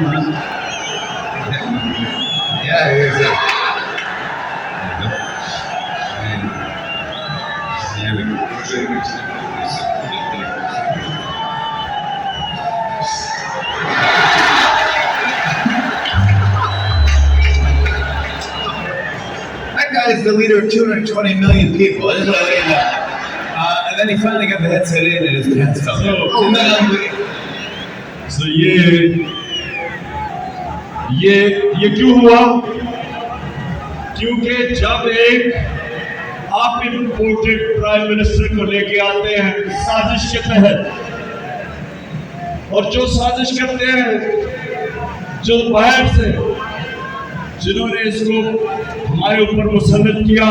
Yeah, it is. That guy is the leader of 220 million people. I just want to let you know. And then he finally got the headset in and his pants fell down. Isn't that unbelievable? So ये क्यों हुआ? क्योंकि जब एक आप imported prime minister को लेके आते हैं साजिश के तहत, और जो साजिश करते हैं, जो बाहर से जिन्होंने इसको हमारे ऊपर मुसल्लत किया,